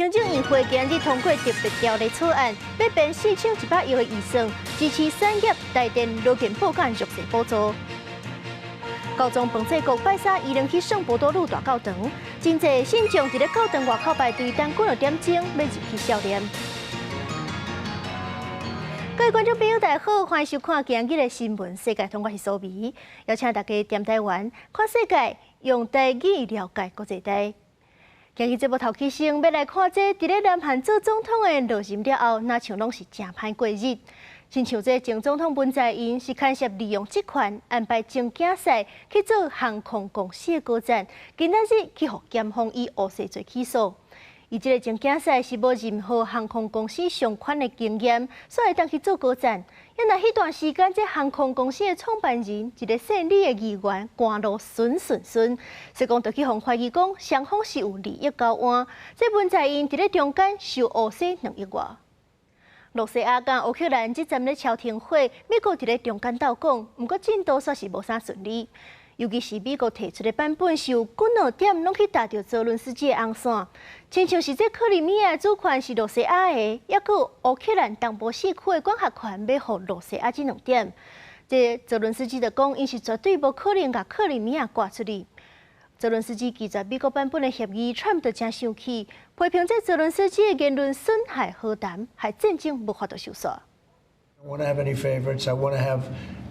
行政院会今日通过特别条例草案，要编4100亿的预算，支持产业、台电、路健保甲弱势补助。高中饭菜局拜三移人去圣博多路大教堂，真侪信众伫咧教堂外口排队等几点钟，要入去孝念。各位观众朋友，大家好，欢迎收看今日的新闻世界通，我是苏眉，邀请大家踮台湾看世界，用台语了解国际大。今日节目头起先要来看这伫咧南韩做总统的落任了后，那像拢是正歹过日。亲像这前总统文在寅是牵涉利用职权安排前竞赛去做航空公司的高层，今仔日去互检方以乌西罪起诉。伊即个前竞赛是无任何航空公司相关的经验，所以当去做高层。因为迄段时间，这航空公司的创办人一个姓李的议员官路顺，所以讲就去互怀疑讲双方是有利益交换。这文在寅伫咧中间收乌西2亿外。罗西亚甲乌克兰即站咧朝停火，美国伫咧中间斗讲，不过进度算是无啥顺利。尤其是美国提出的版本是有几两点拢去达到泽伦斯基的红线，亲像是这克里米亚主权是罗西亚的，也佮乌克兰东部市区的管辖权要互罗西亚这2点。这泽伦斯基就讲，伊是绝对无可能甲克里米亚挂出去。泽伦斯基拒绝美国版本的协议，川普真生气，批评这泽伦斯基的言论损害和谈，害战争无法度收束。I want to have any favorites. I want to have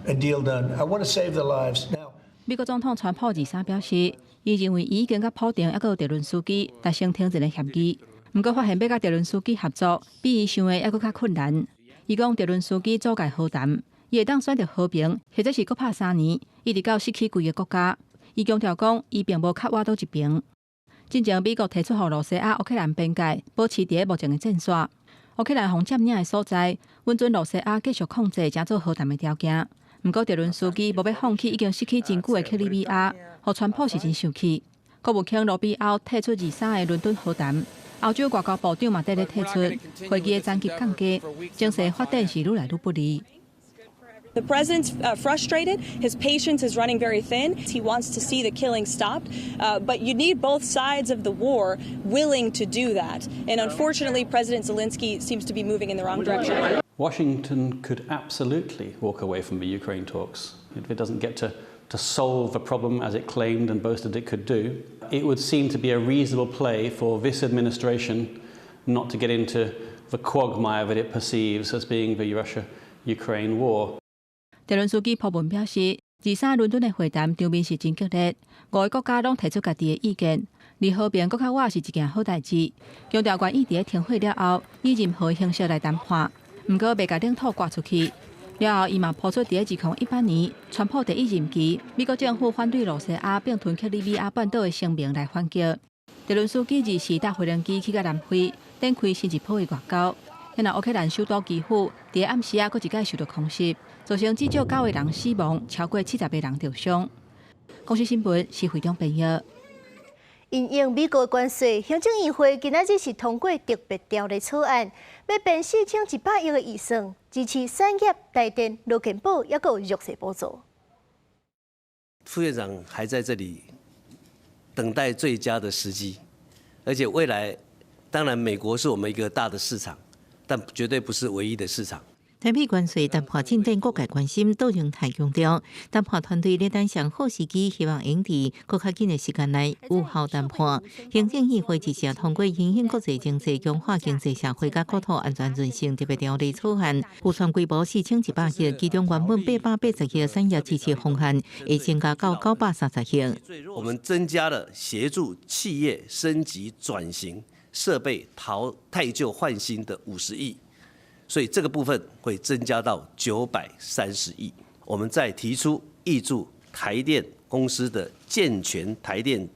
a deal done. I want to save the lives now. 美国总统川普23表示，伊认为已经甲普丁还有泽伦斯基达成停战的协议，不过发现要甲泽伦斯基合作，比伊想的还佫较困难。伊讲泽伦斯基阻碍和谈，伊会当选择和平，或者是搁拍3年，一直到失去规个国家。伊强调讲，伊并无较挖倒一边。进前，美国提出互罗西亚、乌克兰边界保持伫咧目前的战线，乌克兰方占领的所在，允准罗西亚继续控制，才做和谈的条件。不过，泽伦斯基无要放弃已经失去真久的克里米亚，互川普是真生气。国务卿罗比奥提出23个伦敦和谈，欧洲外交部长嘛在咧提出，会议的层级降低，情势发展是愈来愈不利。The president's frustrated. His patience is running very thin. He wants to see the killing stopped, but you need both sides of the war willing to do that. And unfortunately, President Zelensky seems to be moving in the wrong direction. Washington could absolutely walk away from the Ukraine talks if it doesn't get to solve the problem as it claimed and boasted it could do. It would seem to be a reasonable play for this administration not to get into the quagmire that it perceives as being the Russia-Ukraine war. 泽伦斯基普文表示，23伦敦的会谈场面是真激烈，5个国家拢提出家己的意见，离和平搁较晚是一件好代志。强调愿意伫咧停火了后，以任何形式来谈判，不过袂甲领土割出去。了后，伊嘛抛出伫咧2018年川普第1任期，美国政府反对罗西亚并吞克里米亚半岛的声明来反击。泽伦斯基24搭飞机去到南非，展开新一波的外交。因为乌克兰首都基辅伫暗时佫一届受到空袭，造成至少9个人死亡，超过70个人受伤。公司新闻是会中朋友。因应美国关税，行政院会今仔日是通过特别条例草案，要编4100亿的预算，支持产业、台电、路健保，也有弱势补助。副院长还在这里等待最佳的时机，而且未来，当然美国是我们一个大的市场。但绝对不是唯一的市场。台美关税谈判进展，各界关心都仍太强调。谈判团队咧等上好时机，希望用伫更较紧的时间内有效谈判。行政议会支持通过影响国际经济、强化经济社会甲国土安全运行特别条例草案，预算规模4100亿，其中原本880亿产业支持方案，会增加到930亿。我们增加了协助企业升级转型。设备汰旧换新的50亿，所以这个部分会增加到930亿。我们再提出挹注台电公司的健全台电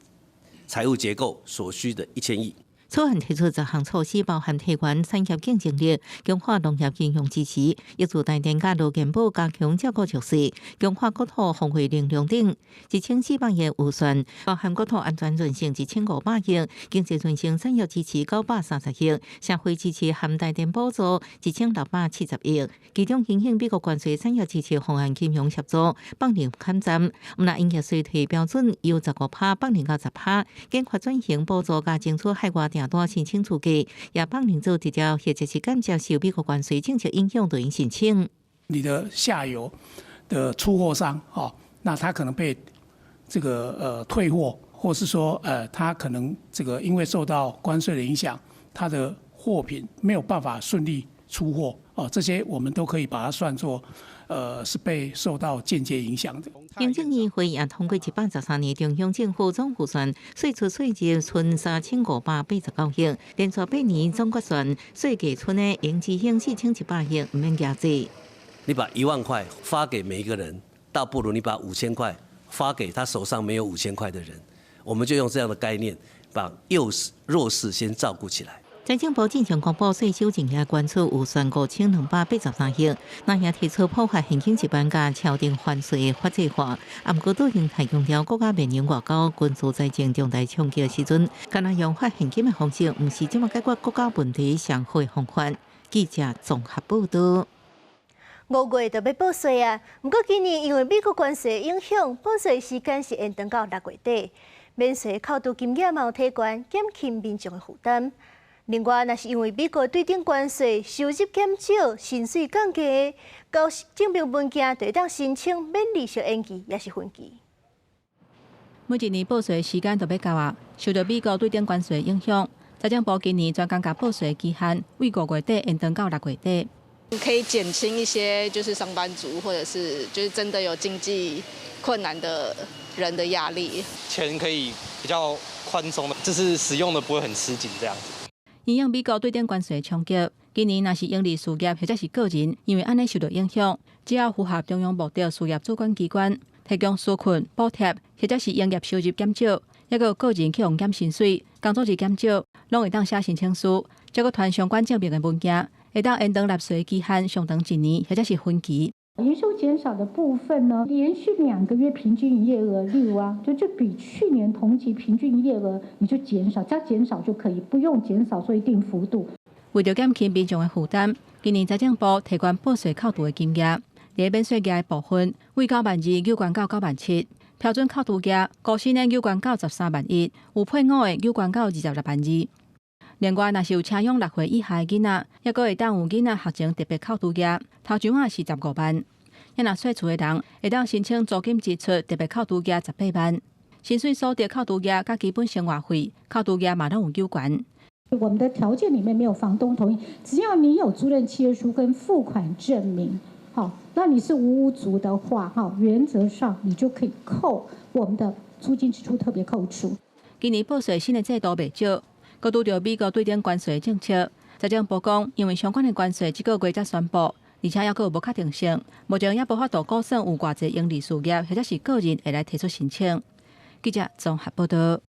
财务结构所需的1000亿。草案提出10项措施，包含提高产业竞争力、强化农业金融支持、挹注台电甲路健保加强照顾弱势、强化国土防卫能力等。1400亿预算包含国土安全运行1500亿、经济运行产业支持930亿、社会支持含台电补助1670亿。其中影响美国关税产业支持方案金融协助放零砍斩，那营业税退标准由15%放零到10%，减发转型补助加争取海外订单申请处理，也帮领做直接或者是间接受美国关税政策影响对因申请。你的下游的出货商，那他可能被这个退货，或是说他可能这个因为受到关税的影响，他的货品没有办法顺利出货，这些我们都可以把它算作是被受到间接影响的。行政议会也通过113年中央政府总预算，税出税入存3589亿，连续8年总决算税计存的盈余性4100亿，唔免压制。你把1万块发给每一个人，倒不如你把5000块发给他手上没有5000块的人。我们就用这样的概念，把弱势先照顾起来。财政部正常公布税收净额捐出预算5283亿，那也提出破坏现金一般加敲定犯税的法制化。不过对形态强调国家面临外交、军事财政重大冲击的时阵，敢若用发现金的方式，不是怎么解决国家问题上好的方法。记者综合报道。5月就要报税啊，不过今年因为美国关税影响，报税时间是延长到6月底，免税扣除金额嘛有提悬，减轻民众的负担。另外，若是因为美国对顶关税收入减少、薪水降低，高证明文件就当申请免利息延期，也是分期。每一年报税时间都要到啊，受到美国对顶关税影响，财政部今年专将报税期限为5月底延长到6月底。可以减轻一些就是上班族或者是就是真的有经济困难的人的压力，钱可以比较宽松的，就是使用的不会很吃紧这样子。因应美国对顶关税冲击，今年若是营利事业或者是个人，因为安尼受到影响，只要符合中央目的事业主管机关提供纾困、补贴，或者是营业收入减少，抑个个人去用减薪水、工作日减少，拢会当写申请书，再个传相关证明的文件，会当延长纳税期限上长1年，或者是分期。营收减少的部分呢，连续2个月平均营业额，例如就比去年同期平均营业额你就减少，只要减少就可以，不用减少做一定幅度。为了减轻民众的负担，今年财政部提悬报税扣除的金额，在免税额的部分为9万2有悬到9万7，标准扣除额高薪的有悬到13万1，有配偶的有悬到26万2。另外，若是有车养6岁以下的囡仔，抑阁会当有囡仔学前特别扣除额，头奖也是15万。若税厝的人会当申请租金支出特别扣除额18万，薪水所得扣除额甲基本生活费扣除额嘛拢有有关。我们的条件里面没有房东同意，只要你有租赁契约书跟付款证明，那你是无屋族的话，原则上你就可以扣我们的租金支出特别扣除。今年报税新的制度未少。搁拄着美国对顶关税政策，财政部讲，因为相关的关税这个月才宣布，而且还阁有无确定性，目前也无法度估算有偌济盈利事业或者是个人会来提出申请。记者综合报道。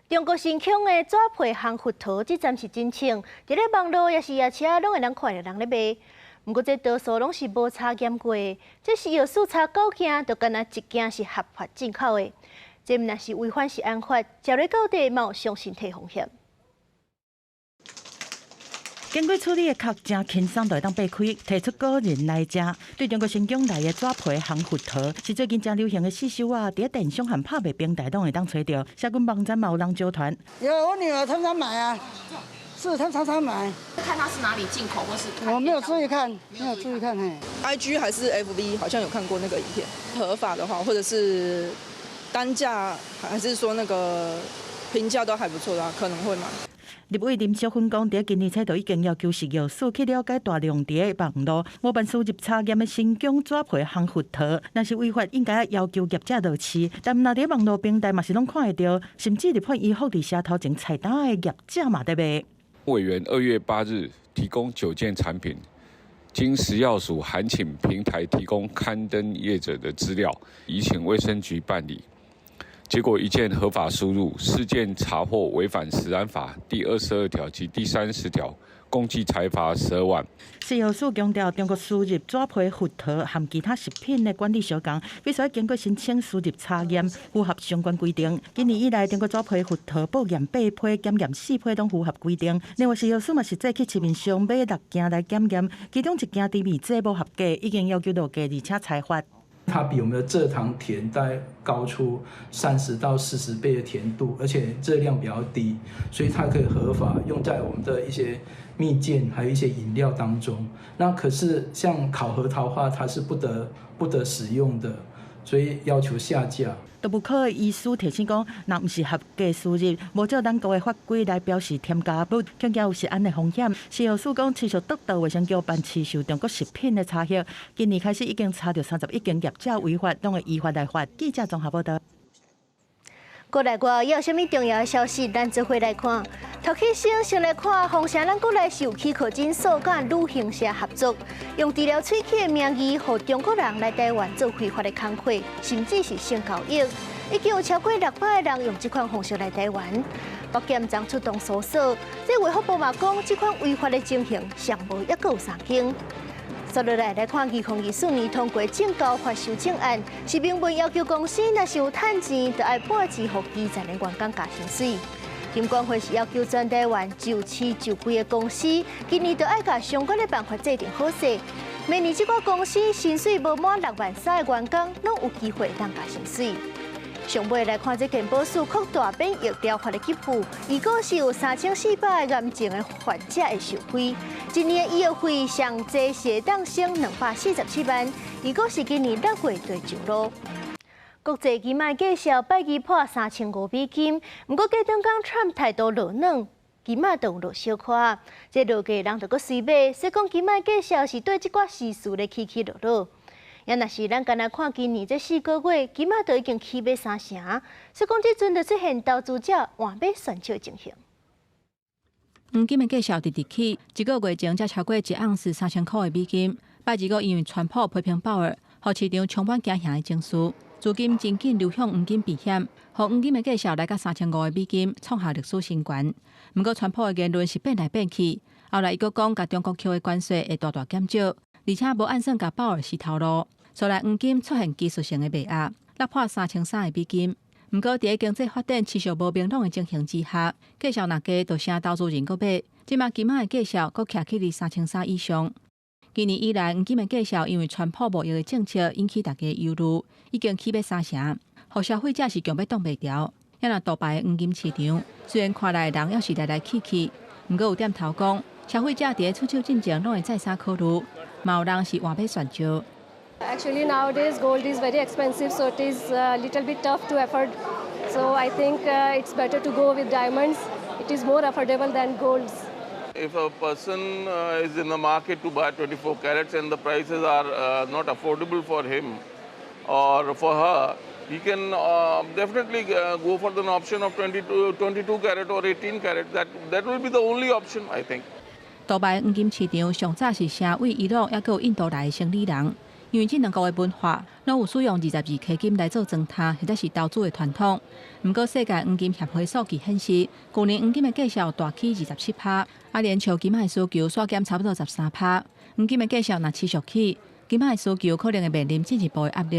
中国新腔的纸皮烘佛陀，这暂时真清，伫咧网络也是夜车拢会人看到人咧卖。不过这多数拢是无查验过的，这是药事查9件，就敢若1件是合法进口的。这若是违反食安法，食落到底嘛有伤身体风险。经过处理的壳真轻松，就会当掰开，摕出个人来食。对中国新疆来的纸皮烘佛陀，是最近真流行的四手啊，伫电商和拍卖平台拢会当找到。社群网站嘛有人揪团。有我女儿常常买啊，是她常常买。看它是哪里进口，或是我没有注意看，没有注意看嘿。IG 还是 FB 好像有看过那个影片，合法的话，或者是单价还是说那个评价都还不错的话，可能会买。立委林小芬讲，伫今年初就已经要求食药署去了解大量伫网络无办输入查验的新疆纸皮烘佛陀，若是违法，应该要求业者落市。但若伫网络平台嘛是拢看会到，甚至立法医福伫社头前菜单的业者嘛在卖。委员2月8日提供9件产品，经食药署函请平台提供刊登业者的资料，已请卫生局办理。结果1件合法输入，4件查获违反食安法第22条及第30条，共计裁罚12万。食药署强调，中国输入纸皮佛陀和其他食品的管理相同，必须经过申请输入查验，符合相关规定。今年以来，中国纸皮佛陀报验8批，检验4批都符合规定。另外，食药署嘛是再去市面上买6件来检验，其中1件甜味剂无合格，已经要求落架而且裁罚。它比我们的蔗糖甜大概高出30到40倍的甜度，而且热量比较低，所以它可以合法用在我们的一些蜜饯还有一些饮料当中。那可是像烤核桃花，它是不得使用的，所以要求下架。动物科的医师提醒讲，若不是合格输入，无照咱国的法规来标示添加物，恐惊有食安的风险。食药署讲，持续得到卫生局办持受中国食品的查核，今年开始已经查到31间业者违法，拢会依法来罚。记者综合报道。国内外有啥物重要的消息，咱做回来看。头起先来看，红城咱国内是有去可诊所甲旅行社合作，用治疗喙齿的名义，予中国人来台湾做非法的工课，甚至是性交易。已经有超过600个人用这款方式来台湾。北检将出动搜索，这卫福部嘛讲，这款违法的情形尚无抑阁有3件。接落来看2024年通过证交法修正案，是明文要求公司若是有趁钱，就要半支予基层的员工加薪水。金管会是要求全台湾就市就规的公司，今年就要甲相关的办法制定好势。明年这个公司薪水无满6万3的员工，拢有机会当加薪水。上尾来看这健保署扩大免疫疗法的给付，如果是有3400个癌症的患者会受惠。今年医药费上济是当升247万，如果是今年6月就上路。国际金卖介绍拜二破3500美金，不过过两天 Trump 态度落软，金卖就落小可。这落价人就搁随买，所以讲金卖介绍是对这寡时事的起起落落。也若是咱干那看今年这4个月，金卖都已经起码3成，所以讲这阵就出现投资者换买选手的情形。黄金的介绍直直起，1个月前才超过1盎司3000块的美金。拜二个因为川普批评鲍尔，互市场充满惊吓的情绪，资金真紧流向黄金避险，互黄金的介绍来到3500的美金，创下历史新高。不过川普的言论是变来变去，后来伊阁讲甲中国扣的关税会大大减少，而且无按算甲鲍尔是头路，所以黄金出现技术性的卖压，落破3300的美金。不过，在经济发展持续无明朗的情形之下，介绍若加就成投资人阁买，即马金仔的介绍阁徛起伫3300以上。今年以来，黄金的介绍因为川普贸易的政策引起大家忧虑，已经起码3成，互消费者是强要挡袂牢。也若杜拜的黄金市场，虽然看来人也是来来去去，不过有点头讲，消费者伫出手进前拢会再三考虑，嘛有人是换买选择。Actually, nowadays gold is very expensive, so it is a little bit tough to afford. So I think it's better to go with diamonds. It is more affordable than golds. If a person is in the market to buy 24 carats and the prices are not affordable for him or for her, he can definitely go for the option of 22 carat or 18 carat. That will be the only option, I think. 杜拜黄金市场上早是成为伊朗，也有印度来的生理人。因为这两个的文化，拢有使用22K金来做装塔或者是投资的传统。不过，世界黄金协会数据显示，去年黄金的介绍大起27%，连像金的需求缩减差不多13%。黄金的介绍若持续起，金的需求可能会面临进一步的压力。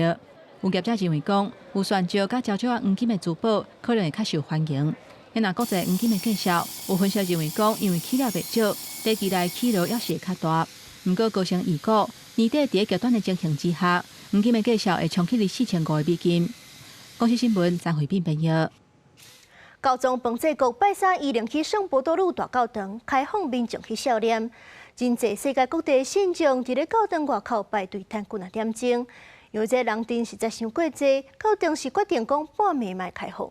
有业者认为讲，有选择甲交少黄金的珠宝，可能会较受欢迎。也若国际黄金的介绍，有分析认为讲，因为起了袂少，短期内起落也是会较大。不过，高盛预估，年底在极端的情形之下，黄金的介绍会冲起至4500的美金。公司新闻张惠斌报道。高中彭济国拜3移灵去圣伯多禄大教堂，开放民众去悼念。真侪世界各地的信众伫咧教堂外口排队等几点钟，因为这人阵实在伤过济，教堂是决定讲半暝卖开放。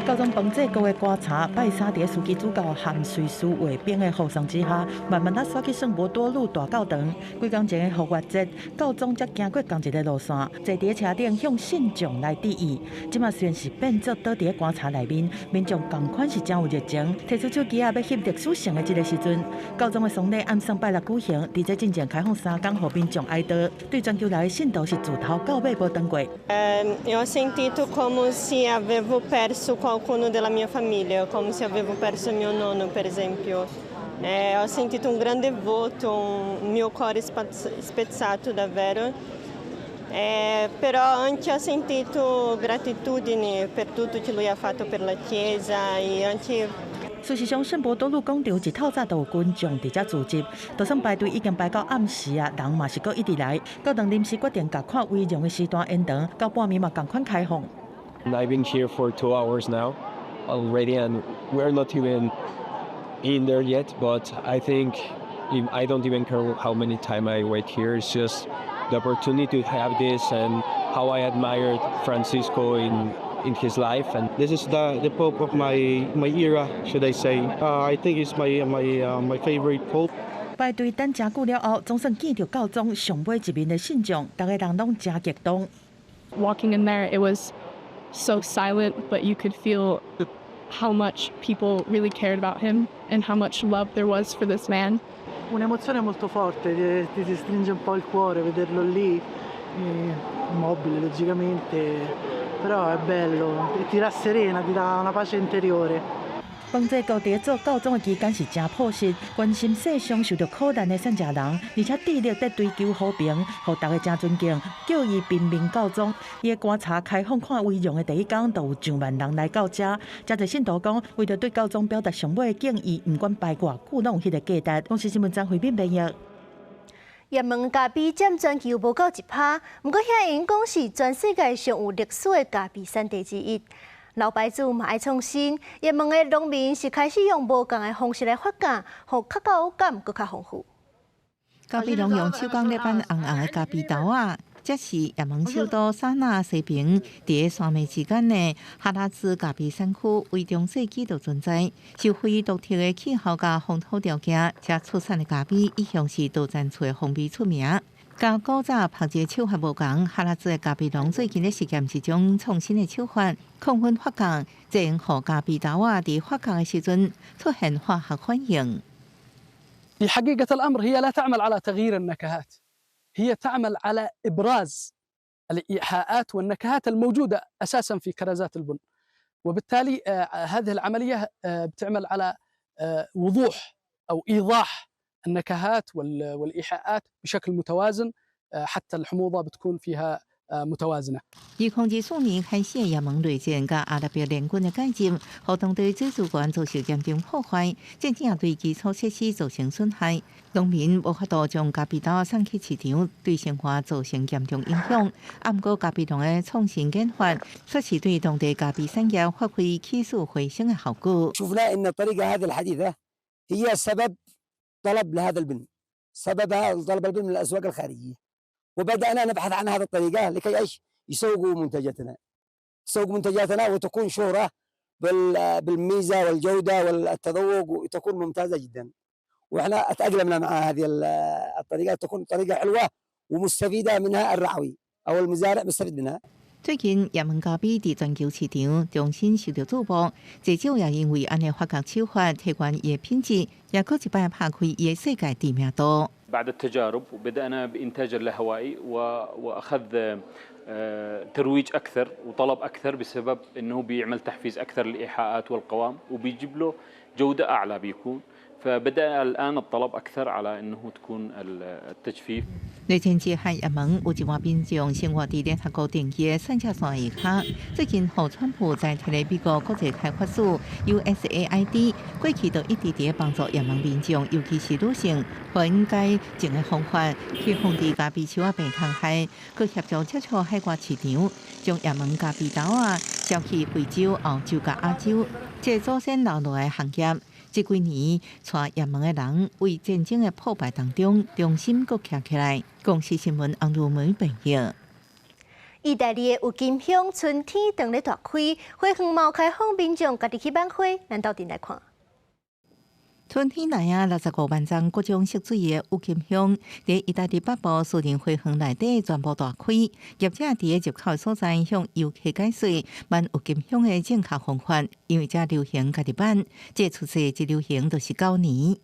高中彭济国的观察，拜3伫司机主教含瑞士卫兵的护送之下，慢慢刷去圣伯多禄大教堂。几天前的复活节，教宗才行过同一个路线，坐伫车顶向信众来致意。即马虽然是变作倒伫观察内面，民众同款是真有热情，摕出手机要翕历史性的这个时阵。教宗的丧礼暗算拜6举行，伫这进前开放3天，互民众哀悼。对全球来的信徒是自头到尾无断过。Io ho sentito come se avevo perso qualcuno della mia famiglia, come se avevo perso mio nonno, per esempio. Ho sentito un grande vuoto, un mio cuore spezzato davvero. Però anche ho sentito gratitudine per tutto che lui ha fatto per la Chiesa e anche 事实上，圣伯多禄广场一透早就有群众伫遮聚集，就算排队已经排到暗时啊，人嘛是搁一直来。高等临时决定甲看围容的时段延长到半暝嘛，共款开放。I've been here for 2 hours now already, and we're not even in there yet. But I think I don't even care how many time I wait here. It's just the opportunity to have this and how I admired Francisco in his life, and this is the Pope of my era, should I say? I think it's my favorite Pope. 排队等真久了后，总算见到教宗上尾一面的信众，大家人拢真激动。Walking in there, it was so silent, but you could feel how much people really cared about him and how much love there was for this man. Un'emozione molto forte, ti stringe un po' il cuore vederlo lì, immobile logicamente, però è bello e ti rasserena, ti dà una pace interiore. 邦济高地做教宗的期间是真朴实，关心世上受到苦难的善家人，而且致力在追求和平，互大家真尊敬，叫伊平民教宗。伊的观察开放看围容的第一天，就有上万人来到遮。真侪信徒讲，为着对教宗表达上尾的敬意，唔管排偌久，拢有迄个价值。公司新闻张回斌编译。也门咖啡占全球无够1%，不过遐因讲是全世界上有历史的咖啡产地之一。老牌子嘛爱创新，也门的农民是开始用无共的方式来发酵，互较口感更较丰富。咖啡农用手工捏板红红的咖啡豆啊，这是也门首都沙那西平伫山脉之间的哈拉兹咖啡山区，为中世纪就存在，受非独特的气候甲风土条件，遮出产的咖啡一向是杜撰出的风味出名。甲古早拍一个手法无同，哈拉兹的咖啡农最近咧实验一种创新的手法，抗菌发酵，这样互咖啡豆啊伫发酵的时阵出现化学反应。في حقيقة الأمر هي لا تعمل على تغيير النكهات، هي تعمل على إبراز الإيحاءات والنكهات الموجودة أساسا في كرزات البن، وبالتالي هذه العملية بتعمل على وضوح أو إيضاح النكهات والإيحاءات بشكل متوازن حتى الحموضة بتكون فيها متوازنة. 2014年开始，也门内战甲阿拉伯联军的介入，互当地水资源遭受严重破坏，渐渐对基础设施造成损害。农民无法度将咖啡豆送去市场，对生活造成严重影响。啊，不过咖啡农的创新研发，却是对当地咖啡产业发挥起死回生的效果。شفنا إن الطريقة هذه الحديثة هي سبب طلب لهذا البن، سببها طلب البن من الأسواق الخارجية، وبدأنا نبحث عن هذه الطريقة لكي إيش يسوقوا منتجاتنا، تسوق منتجاتنا وتكون شهرة بالميزة والجودة والتذوق وتكون ممتازة جدا. وإحنا تأقلمنا مع هذه الطريقة، تكون طريقة حلوة ومستفيدة منها الرعوي أو المزارع بيستفيد منها. 最近，也门咖啡伫全球市场重新受到注目，最少也因为安尼发酵手法提高伊的品质，也搁一摆拍开伊的世界知名度。بعد التجارب وبدأنا بإنتاج الهوائي وأخذ ترويج أكثر وطلب أكثر بسبب إنه بيعمل تحفيز أكثر للإيحاءات والقوام وبيجيب له جودة أعلى بيكون. فبدأ الآن الطلب أكثر على إنه تكون التجفيف. 内战之下，也门有一万民众生活伫联合国定义的三尺线以下。最近，互川普在摕咧美国国际开发署 USAID， 过去就一直伫帮助也门民众，尤其是女性，互因改种的方法，去防治咖啡树被虫害，佮协助接触海外市场，将也门咖啡豆啊销去非洲、澳洲甲亚洲，这祖先留落来行业。这几年，带也门的人为战争的破败当中，重新搁站起来。公司新闻红如梅报道。意大利的郁金香春天正咧大开，花园冒开放民众家己去买花，咱到店来看。春天来啊，65万丛各种色水的郁金香，伫意大利北部私人花园内底全部大开。业者伫入口所在向游客解说买郁金香的正确方法，因为这流行家己版，这出世这流行就是9年。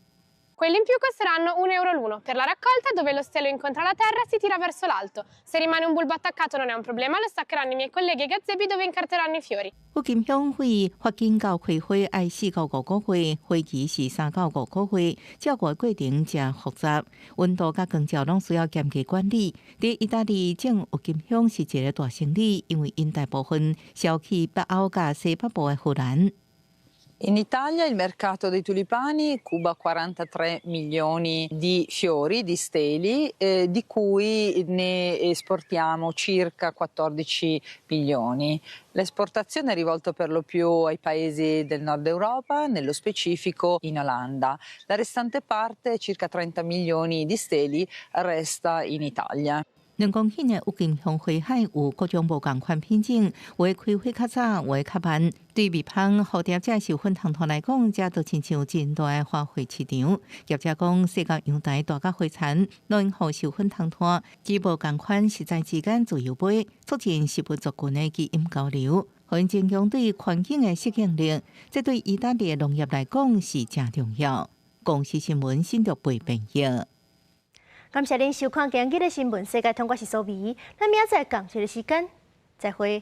Quelli in più costeranno €1 l'uno. Per la raccolta, dove lo stelo incontra la terra, si tira verso l'alto. Se rimane un bulbo attaccato non è un problema, lo staccheranno i miei colleghi ai gazebi dove incarteranno i fiori. 郁金香花发根到开花爱4到5个月，花期是3到5个月，照顾过程真复杂，温度甲光照拢需要严格管理。伫意大利种郁金香是一个大生意，因为因大部分销去北欧甲西北部的荷兰。In Italia il mercato dei tulipani cuba 43 milioni di fiori, di steli, di cui ne esportiamo circa 14 milioni. L'esportazione è rivolta per lo più ai paesi del nord Europa, nello specifico in Olanda. La restante parte, circa 30 milioni di steli, resta in Italia. 两公顷的郁金香花海有各种无同款品种，有的开花较早，有的较慢。对蜜蜂、蝴蝶这授粉糖团来讲，这都亲像真大的花卉市场。业者讲，世界阳台大甲花残，若因互授粉糖团，既无同款实在之间自由买，促进食物族群的基因交流，互因增强对环境的适应力，这对意大利的农业来讲是真重要。公司新闻新竹陪朋友。感谢您收看今日的新闻，世界通我是苏眉，咱明仔载同一个时间再会。